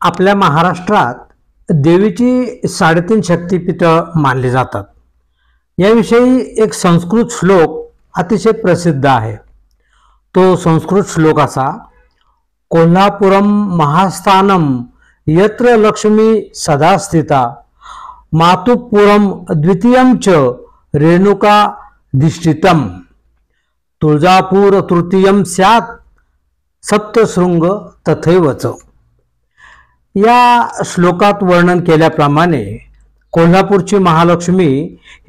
आपल्या महाराष्ट्रात देवीची 3.5 शक्तिपीठं मानली जातात। याविषयी एक संस्कृत श्लोक अतिशय प्रसिद्ध आहे। तो संस्कृत श्लोक असा, कोल्हापुरम महास्थानम यत्र लक्ष्मी सदा स्थिता मातुपुरम द्वितीयम च रेणुका धिष्ठितम तुळजापूर तृतीयम स्यात् सप्तशृंग तथैवच। या श्लोकात वर्णन केल्याप्रमाणे कोल्हापूरची महालक्ष्मी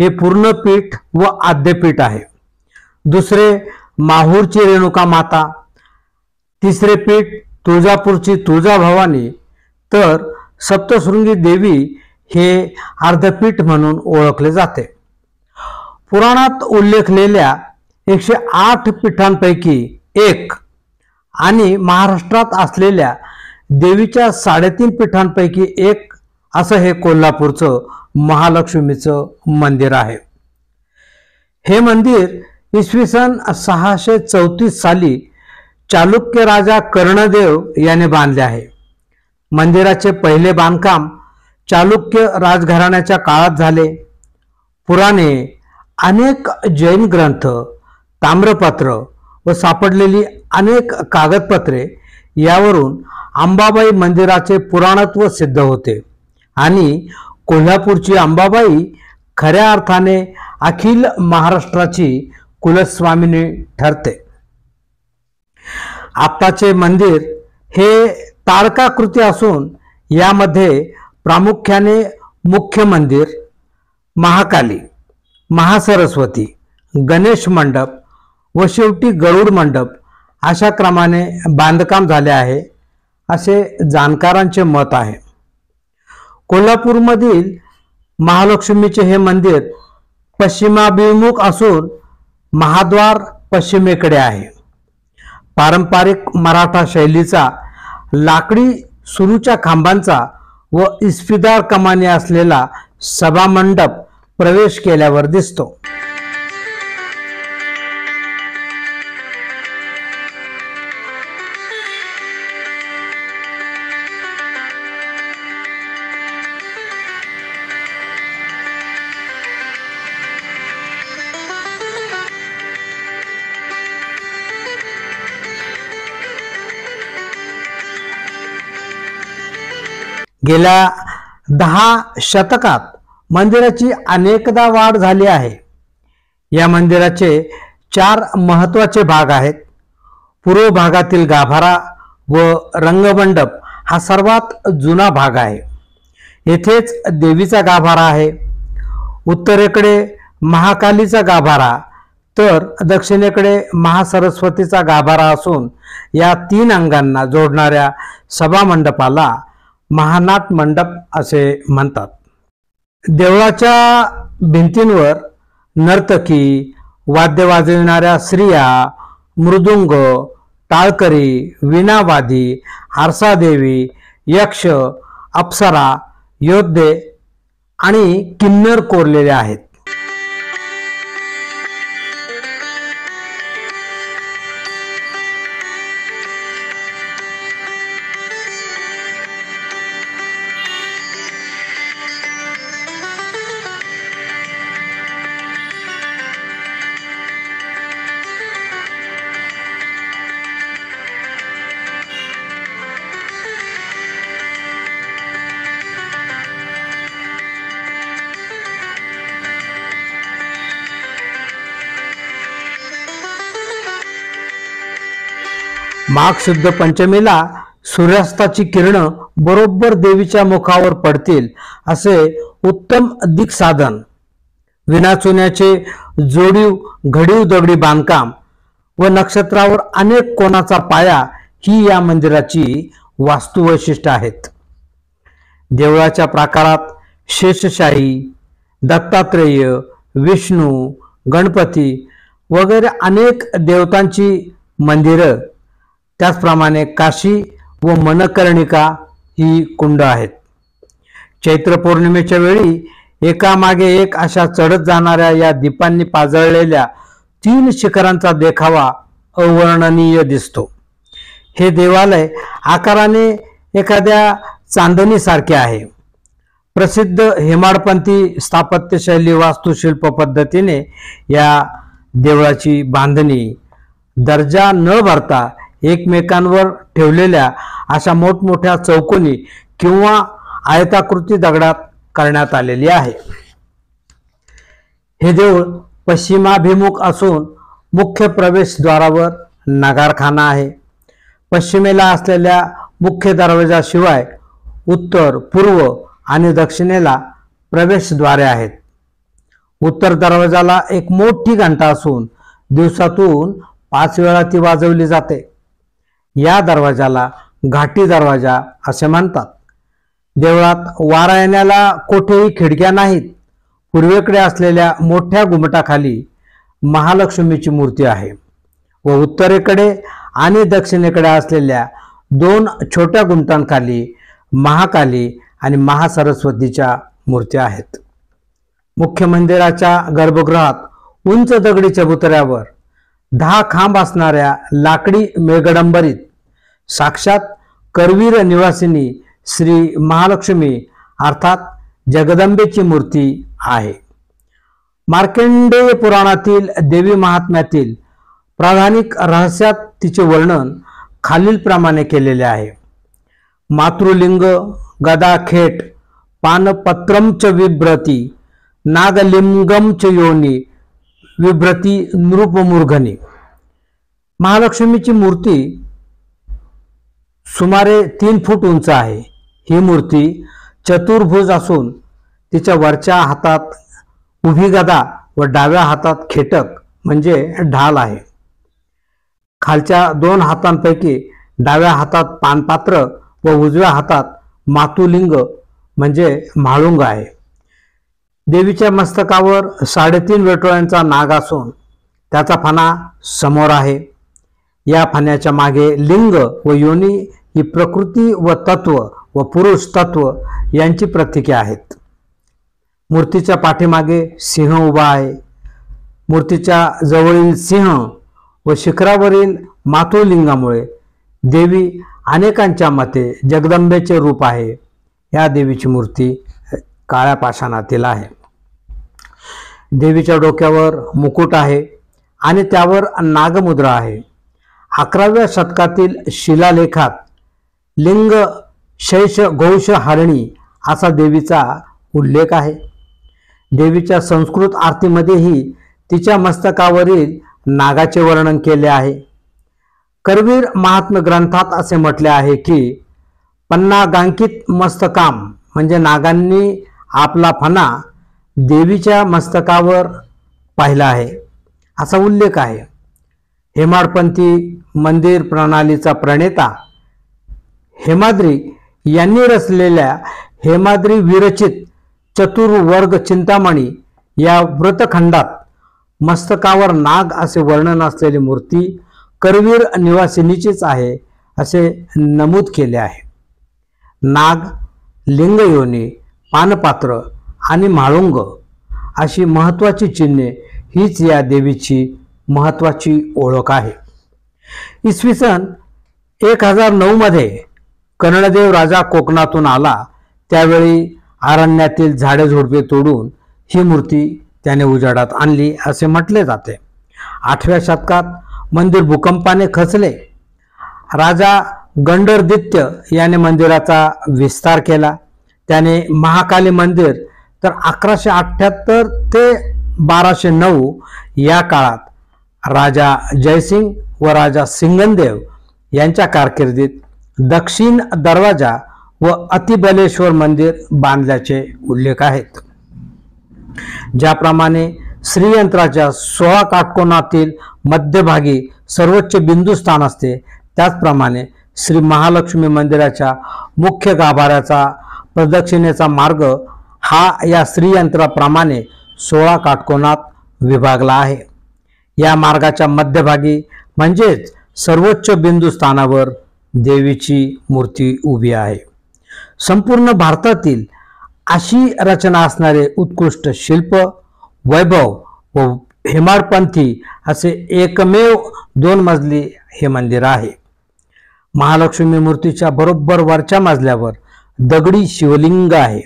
हे पूर्णपीठ व आद्यपीठ आहे। दुसरे माहूरची रेणुका माता, तिसरे पीठ तुळजापूरची तुळजाभवानी, तर सप्तशृंगी देवी हे अर्धपीठ म्हणून ओळखले जाते। पुराणात उल्लेखलेल्या 108 पीठांपैकी एक आणि महाराष्ट्रात असलेल्या देवीच्या 3.5 पीठांपैकी एक असं हे कोल्हापूरचं महालक्ष्मीचं मंदिर आहे। हे मंदिर इसवी सन 634 साली चालुक्य राजा कर्णदेव याने बांधले आहे। मंदिराचे पहिले बांधकाम चालुक्य राजघराण्याच्या काळात झाले। पुराणे, अनेक जैन ग्रंथ, ताम्रपत्र व सापडलेली अनेक कागदपत्रे यावरून अंबाबाई मंदिराचे पुराणत्व सिद्ध होते आणि कोल्हापूरची अंबाबाई खऱ्या अर्थाने अखिल महाराष्ट्राची कुलस्वामिनी ठरते। आत्ताचे मंदिर हे तारकाकृती असून यामध्ये प्रामुख्याने मुख्य मंदिर, महाकाली, महासरस्वती, गणेश मंडप व शेवटी गरुड मंडप अशा क्रमाने बांधकाम झाले आहे असे जाणकारांचे मत आहे। कोल्हापूरमधील महालक्ष्मीचे हे मंदिर पश्चिमाभिमुख असून महाद्वार पश्चिमेकडे आहे। पारंपरिक मराठा शैलीचा लाकडी सुरूच्या खांबांचा व इस्पिदार कमानी असलेला सभामंडप प्रवेश केल्यावर दिसतो। गेल्या 10 शतकात मंदिराची अनेकदा वाढ झाली आहे। या मंदिराचे 4 महत्त्वाचे भाग आहेत। पूर्व भागातील गाभारा व रंगमंडप हा सर्वात जुना भाग आहे। येथेच देवीचा गाभारा आहे। उत्तरेकडे महाकालीचा गाभारा तर दक्षिणेकडे महासरस्वतीचा गाभारा असून या 3 अंगांना जोडणाऱ्या सभामंडपाला महानाट मंडप असे म्हणतात। देवळाच्या भिंतींवर नर्तकी, वाद्य वाजविणाऱ्या स्त्रिया, मृदुंग, टाळकरी, वीणावादी, आरसादेवी, यक्ष, अप्सरा, योद्धे आणि किन्नर कोरलेले आहेत। माघ शुद्ध पंचमीला सूर्यास्ताची किरणं बरोबर देवीच्या मुखावर पडतील असे उत्तम दिक्साधन, विनाचुन्याचे जोडीव घडीव दगडी बांधकाम व नक्षत्रावर अनेक कोणाचा पाया ही या मंदिराची वास्तुवैशिष्ट्य आहेत। देवळाच्या प्राकारात शेषशाही, दत्तात्रेय, विष्णू, गणपती वगैरे अनेक देवतांची मंदिरं, त्याचप्रमाणे काशी व मनकर्णिका ही कुंड आहेत। चैत्र पौर्णिमेच्या वेळी एकामागे एक अशा चढत जाणाऱ्या या दीपांनी पाजळलेल्या 3 शिखरांचा देखावा अवर्णनीय दिसतो। हे देवालय आकाराने एखाद्या चांदणीसारखे आहे. प्रसिद्ध हेमाडपंथी स्थापत्यशैली वास्तुशिल्प पद्धतीने या देवळाची बांधणी दर्जा न भरता एकमेकांवर ठेवलेल्या अशा मोठमोठ्या चौकोनी किंवा आयताकृती दगडात करण्यात आलेली आहे. हे देऊळ पश्चिमाभिमुख असून मुख्य प्रवेशद्वारावर नगारखाना आहे. पश्चिमेला असलेल्या मुख्य दरवाजाशिवाय उत्तर, पूर्व आणि दक्षिणेला प्रवेशद्वारे आहेत. उत्तर दरवाजाला एक मोठी घंटा असून दिवसातून 5 वेळा ती वाजवली जाते. या दरवाजाला घाटी दरवाजा असे म्हणतात. देवळात वारा येण्याला कोठेही खिडक्या नाहीत. पूर्वेकडे असलेल्या मोठ्या घुमटाखाली महालक्ष्मीची मूर्ती आहे व उत्तरेकडे आणि दक्षिणेकडे असलेल्या 2 छोट्या घुमटांखाली महाकाली आणि महासरस्वतीच्या मूर्त्या आहेत. मुख्य मंदिराच्या गर्भगृहात उंच दगडी चबुतऱ्यावर 10 खांब असणाऱ्या लाकडी मेघडंबरीत साक्षात करवीर निवासिनी श्री महालक्ष्मी अर्थात जगदंबेची मूर्ती आहे. मार्कंडेय पुराणातील देवी महात्म्यातील प्राधानिक रहस्यात तिचे वर्णन खालीलप्रमाणे केलेले आहे. मातृलिंग गदा खेट पानपत्रम च विभ्रती नागलिंगम च योनी विभ्रती नृपमूर्घनी. महालक्ष्मीची मूर्ती सुमारे 3 फूट उंच आहे. ही मूर्ती चतुर्भुज असून तिच्या वरच्या हातात उभी गदा व डाव्या हातात खेटक म्हणजे ढाल आहे. खालच्या 2 हातांपैकी डाव्या हातात पानपात्र व उजव्या हातात मातुलिंग म्हणजे म्हाळुंग आहे. देवीच्या मस्तकावर 3.5 वेटोळ्यांचा नाग असून त्याचा फणा समोर आहे. या फण्याच्या मागे लिंग व योनी ही प्रकृती व तत्व व पुरुष तत्व यांची प्रतीके आहेत. मूर्तीच्या पाठीमागे सिंह उभा आहे. मूर्तीच्या जवळील सिंह व शिखरावरील मातृलिंगामुळे देवी अनेकांच्या मते जगदंबेचे रूप आहे. या देवीची मूर्ती काळ्या पाषाणातील आहे. देवीच्या डोक्यावर मुकुट आहे आणि त्यावर नागमुद्रा आहे. 11व्या शतकातील शिलालेखात लिंग शैष घोष हरणी असा देवीचा उल्लेख आहे. देवीच्या संस्कृत आरतीमध्येही तिच्या मस्तकावरील नागाचे वर्णन केले आहे. करवीर महात्म्य ग्रंथात असे म्हटले आहे की पन्नागांकित मस्तकाम म्हणजे नागांनी आपला फणा देवीच्या मस्तकावर पाहिला आहे असा उल्लेख आहे. हेमाडपंथी मंदिर प्रणालीचा प्रणेता हेमाद्री यांनी रचलेल्या हेमाद्री विरचित चतुर्वर्ग चिंतामणी या व्रतखंडात मस्तकावर नाग असे वर्णन असलेली मूर्ती करवीर निवासिनीचीच आहे असे नमूद केले आहे. नाग, लिंगयोनी, पानपात्र आणि म्हाळुंग अशी महत्वाची चिन्हे हीच या देवीची महत्वाची ओळख आहे. इसवी सन 1009 मध्ये कर्णदेव राजा कोकणातून आला त्यावेळी अरण्यातील झाडे झुडपे तोडून ही मूर्ती त्याने उजाडात आणली असे म्हटले जाते. 8व्या शतकात मंदिर भूकंपाने खचले. राजा गंडरदित्य याने मंदिराचा विस्तार केला. त्याने महाकाली मंदिर तर 1178 ते 1209 या काळात राजा जयसिंग व राजा सिंगनदेव यांच्या कारकिर्दीत दक्षिण दरवाजा व अतिबलेश्वर मंदिर बांधल्याचे उल्लेख आहेत. ज्याप्रमाणे श्रीयंत्राच्या 16 काटकोनातील मध्यभागी सर्वोच्च बिंदुस्थान असते त्याचप्रमाणे श्री महालक्ष्मी मंदिराच्या मुख्य गाभाऱ्याचा प्रदक्षिणेचा मार्ग हा या श्रीयंत्राप्रमाणे 16 काटकोनात विभागला आहे. या मार्गाच्या मध्यभागी म्हणजेच सर्वोच्च बिंदुस्थानावर देवीची मूर्ती उभी आहे. संपूर्ण भारतातील अशी रचना असणारे उत्कृष्ट शिल्प, वैभव व हेमाडपंथी असे एकमेव 2 मजली हे मंदिर आहे. महालक्ष्मी मूर्तीच्या बरोबर वरच्या मजल्यावर दगडी शिवलिंग आहे.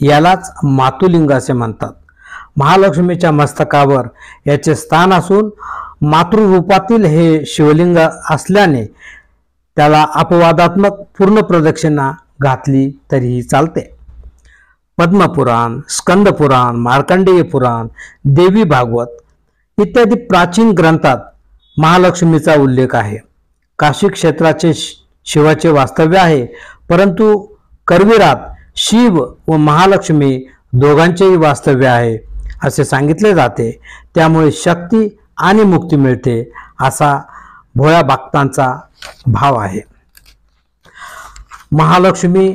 यालाच मातुलिंग असे म्हणतात. महालक्ष्मीच्या मस्तकावर याचे स्थान असून मातृरूपातील हे शिवलिंग असल्याने त्याला अपवादात्मक पूर्ण प्रदक्षिणा घातली तरीही चालते. पद्मपुराण, स्कंदपुराण, मार्कंडेय पुराण, देवी भागवत इत्यादी प्राचीन ग्रंथात महालक्ष्मीचा उल्लेख आहे. काशी क्षेत्राचे शिवाचे वास्तव्य आहे, परंतु करवीरात शिव व महालक्ष्मी दोघांचेही वास्तव्य आहे असे सांगितले जाते. त्यामुळे शक्ती आणि मुक्ती मिळते असा भोळ्या भक्तांचा भाव आहे. महालक्ष्मी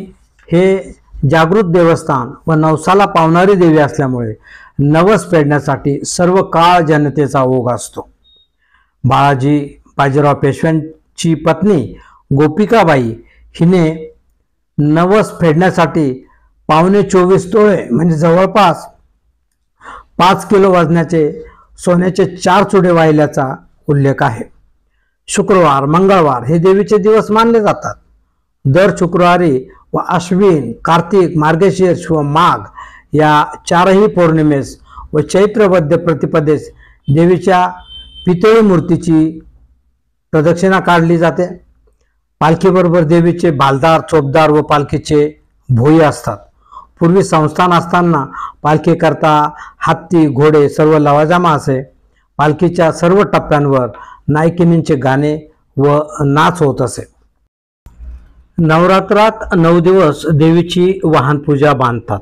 हे जागृत देवस्थान व नवसाला पावणारी देवी असल्यामुळे नवस फेडण्यासाठी सर्व काळ जनतेचा ओघ असतो. बाळाजी बाजीराव पेशव्यांची पत्नी गोपिकाबाई हिने नवस फेडण्यासाठी 24.25 तोळे म्हणजे जवळपास 5 किलो वजनाचे सोन्याचे 4 चुडे वाहिल्याचा उल्लेख आहे. शुक्रवार, मंगळवार हे देवीचे दिवस मानले जातात. दर शुक्रवारी व अश्विन, कार्तिक, मार्गशीर्ष व माघ या 4ही पौर्णिमेस व चैत्र वद्य प्रतिपदेस देवीच्या पितळी मूर्तीची प्रदक्षिणा काढली जाते. पालखीबरोबर देवीचे भालदार, चोपदार व पालखीचे भोई असतात. पूर्वी संस्थान असताना पालखीकरता हत्ती, घोडे सर्व लवाजमा असे. पालखीच्या सर्व टप्प्यांवर नायकिनींचे गाणे व नाच होत असे. नवरात्रात 9 दिवस देवीची वाहन पूजा बांधतात.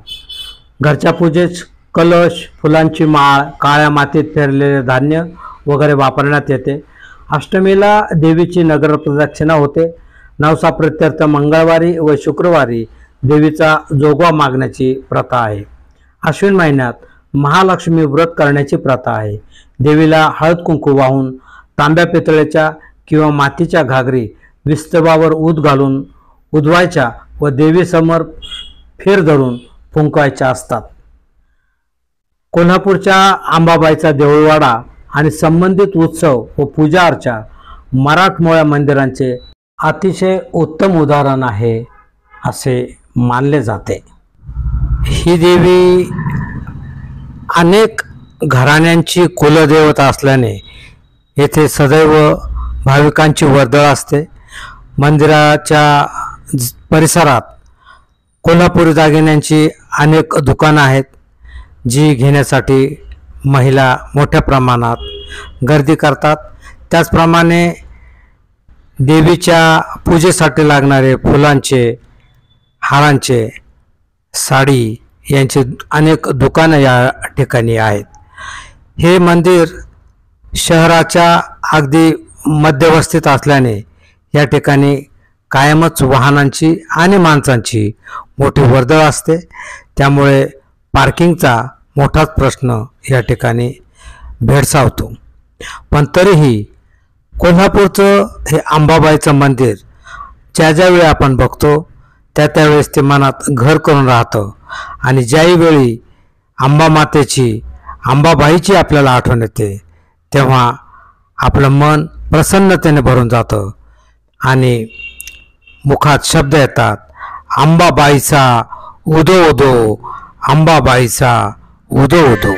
घरच्या पूजेस कलश, फुलांची माळ, काळ्या मातीत पेरलेले धान्य वगैरे वापरण्यात येते. अष्टमीला देवीची नगर प्रदक्षिणा होते. नवसाप्रित्यर्थ मंगळवारी व शुक्रवारी देवीचा जोगवा मागण्याची प्रथा आहे. अश्विन महिन्यात महालक्ष्मी व्रत करण्याची प्रथा आहे. देवीला हळद कुंकू वाहून तांब्या पितळेच्या किंवा मातीच्या घागरी विस्तवावर ऊद घालून उधवायच्या व देवीसमोर फेर धरून फुंकवायच्या असतात. कोल्हापूरच्या अंबाबाईचा देऊळवाडा आणि संबंधित उत्सव व पूजा अर्चा मराठमोळ्या मंदिरांचे अतिशय उत्तम उदाहरण आहे असे मानले जाते. ही देवी अनेक घराण्यांची कुलदेवता असल्याने येथे सदैव भाविकांची वर्दळ असते. मंदिराच्या परिसरात कोल्हापुरी दागिन्यांची अनेक दुकानं आहेत, जी घेण्यासाठी महिला मोठ्या प्रमाणात गर्दी करतात. त्याचप्रमाणे देवीच्या पूजेसाठी लागणारे फुलांचे, हारांचे, साडी यांचे अनेक दुकानं या ठिकाणी आहेत. हे मंदिर शहराच्या अगदी मध्यवस्थित असल्याने या ठिकाणी कायमच वाहनांची आणि माणसांची मोठी वर्दळ असते. त्यामुळे पार्किंगचा मोठाच प्रश्न या ठिकाणी भेडसावतो. पण तरीही कोल्हापूरचं हे अंबाबाईचं मंदिर ज्यावेळी आपण बघतो त्यावेळेस ते मनात घर करून राहतं आणि ज्यावेळी अंबामातेची, अंबाबाईची आपल्याला आठवण येते तेव्हा आपलं मन प्रसन्नतेने भरून जातं आणि मुखात शब्द येतात, अंबाबाईचा उदो उदो, अंबाबाईचा उदो उदो.